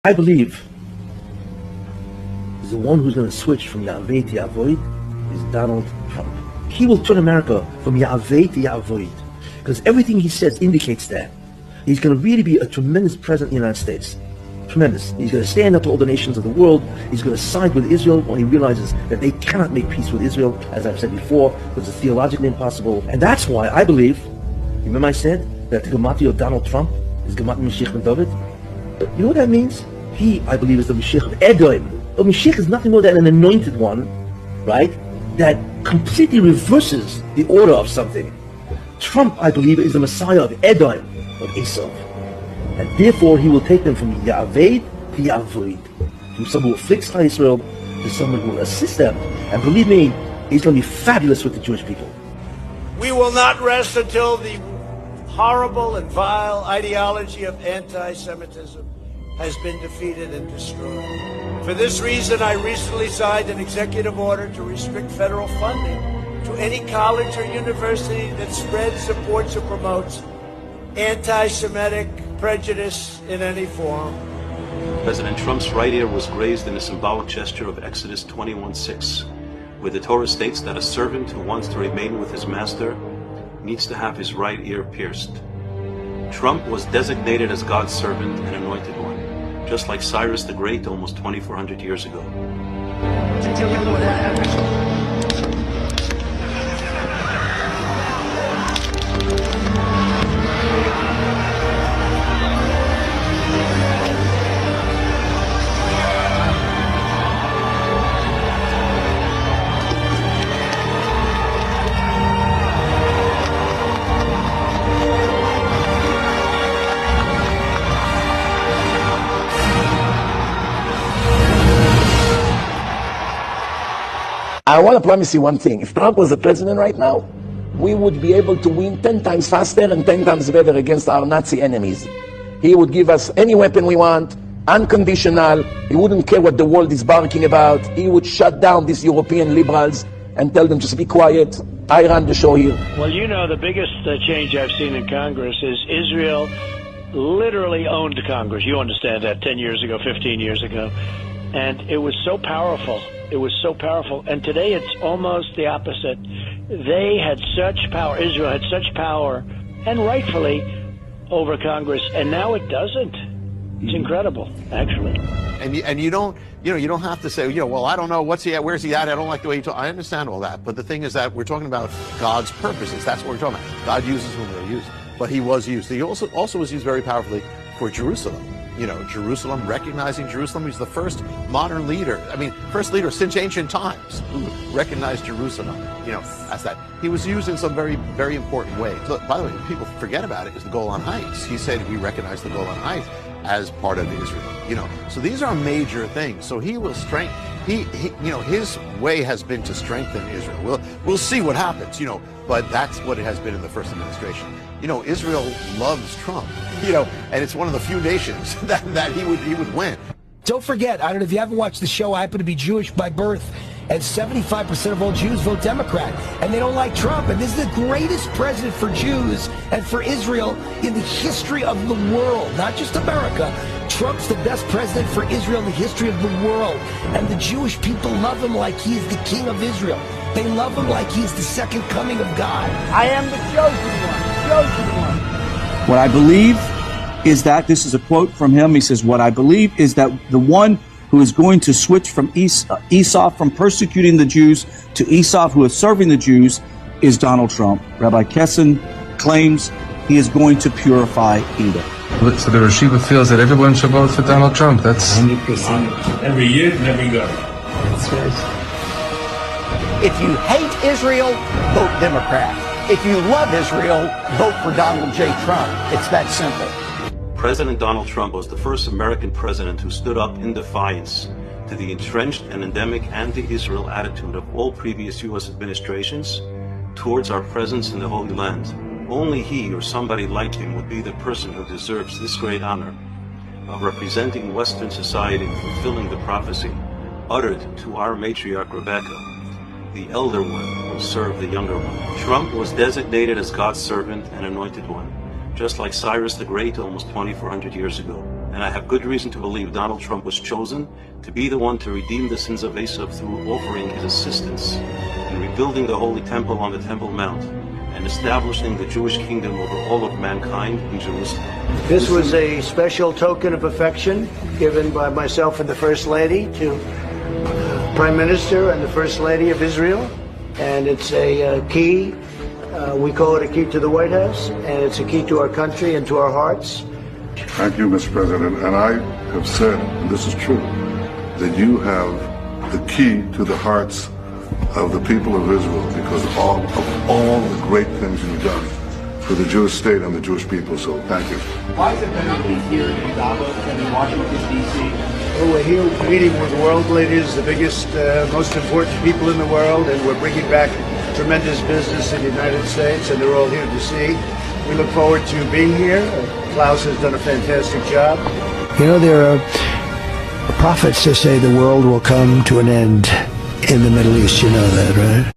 I believe the one who's going to switch from Yahweh to Avoid is Donald Trump. He will turn America from Yahweh to Avoid, because everything he says indicates that. He's going to really be a tremendous president in the United States. Tremendous. He's going to stand up to all the nations of the world. He's going to side with Israel when he realizes that they cannot make peace with Israel, as I've said before, because it's theologically impossible. And that's why I believe, remember I said that the Gematria of Donald Trump is Gematria Mashiach ben David? You know what that means? He, I believe, is the Mashiach of Edom. A Mashiach is nothing more than an anointed one, right, that completely reverses the order of something. Trump, I believe, is the Messiah of Edom, of Esau. And therefore, he will take them from Yahweh to Yahweh, from someone who afflicts Israel to someone who will assist them. And believe me, he's going to be fabulous with the Jewish people. We will not rest until the horrible and vile ideology of anti-Semitism has been defeated and destroyed. For this reason, I recently signed an executive order to restrict federal funding to any college or university that spreads, supports, or promotes anti-Semitic prejudice in any form. President Trump's right ear was grazed in a symbolic gesture of Exodus 21:6, where the Torah states that a servant who wants to remain with his master needs to have his right ear pierced. Trump was designated as God's servant and anointed one, just like Cyrus the Great almost 2,400 years ago. I want to promise you one thing. If Trump was the president right now, we would be able to win 10 times faster and 10 times better against our Nazi enemies. He would give us any weapon we want, unconditional. He wouldn't care what the world is barking about. He would shut down these European liberals and tell them just be quiet. I run the show here. Well, you know, the biggest change I've seen in Congress is Israel literally owned Congress. You understand that 10 years ago, 15 years ago. And it was so powerful. It was so powerful. And today it's almost the opposite. They had such power, Israel had such power, and rightfully, over Congress, and now it doesn't. It's incredible, actually. And you don't have to say, well, I don't know, what's he at, where's he at, I don't like the way he talks. I understand all that. But the thing is that we're talking about God's purposes. That's what we're talking about. God uses whom he'll use. But he was used. He also was used very powerfully for Jerusalem. Jerusalem, recognizing Jerusalem. He's the first modern leader, first leader since ancient times who recognized Jerusalem, as that. He was used in some very, very important ways. Look, by the way, people forget about it, is the Golan Heights. He said we recognize the Golan Heights as part of Israel, So these are major things. So he will strengthen, his way has been to strengthen Israel. We'll see what happens, but that's what it has been in the first administration. Israel loves Trump, and it's one of the few nations that he would win. Don't forget, I don't know if you haven't watched the show, I happen to be Jewish by birth, and 75% of all Jews vote Democrat, and they don't like Trump. And this is the greatest president for Jews and for Israel in the history of the world, not just America. Trump's the best president for Israel in the history of the world, and the Jewish people love him like he is the king of Israel. They love him like he's the second coming of God. I am the chosen one. What I believe is that, this is a quote from him, he says, what I believe is that the one who is going to switch from Esau from persecuting the Jews to Esau who is serving the Jews is Donald Trump. Rabbi Kessin claims he is going to purify Edom. So the Rashiva feels that everyone should vote for Donald Trump. That's 100%. Every year and every government. That's right. If you hate Israel, vote Democrat. If you love Israel, vote for Donald J. Trump. It's that simple. President Donald Trump was the first American president who stood up in defiance to the entrenched and endemic anti-Israel attitude of all previous U.S. administrations towards our presence in the Holy Land. Only he or somebody like him would be the person who deserves this great honor of representing Western society and fulfilling the prophecy uttered to our matriarch Rebecca. The elder one will serve the younger one. Trump was designated as God's servant and anointed one, just like Cyrus the Great almost 2,400 years ago. and I have good reason to believe Donald Trump was chosen to be the one to redeem the sins of Esav through offering his assistance in rebuilding the Holy Temple on the Temple Mount and establishing the Jewish kingdom over all of mankind in Jerusalem. This was a special token of affection given by myself and the First Lady to Prime Minister and the First Lady of Israel, and it's a key. We call it a key to the White House, and it's a key to our country and to our hearts. Thank you, Mr. President. And I have said, and this is true, that you have the key to the hearts of the people of Israel because of all the great things you've done for the Jewish state and the Jewish people. So thank you. Why is it better to be here in Davos than in Washington, D.C.? Well, we're here meeting with world leaders, the biggest, most important people in the world, and we're bringing back tremendous business in the United States, and they're all here to see. We look forward to being here. Klaus has done a fantastic job. You know, there are prophets that say the world will come to an end in the Middle East. You know that, right?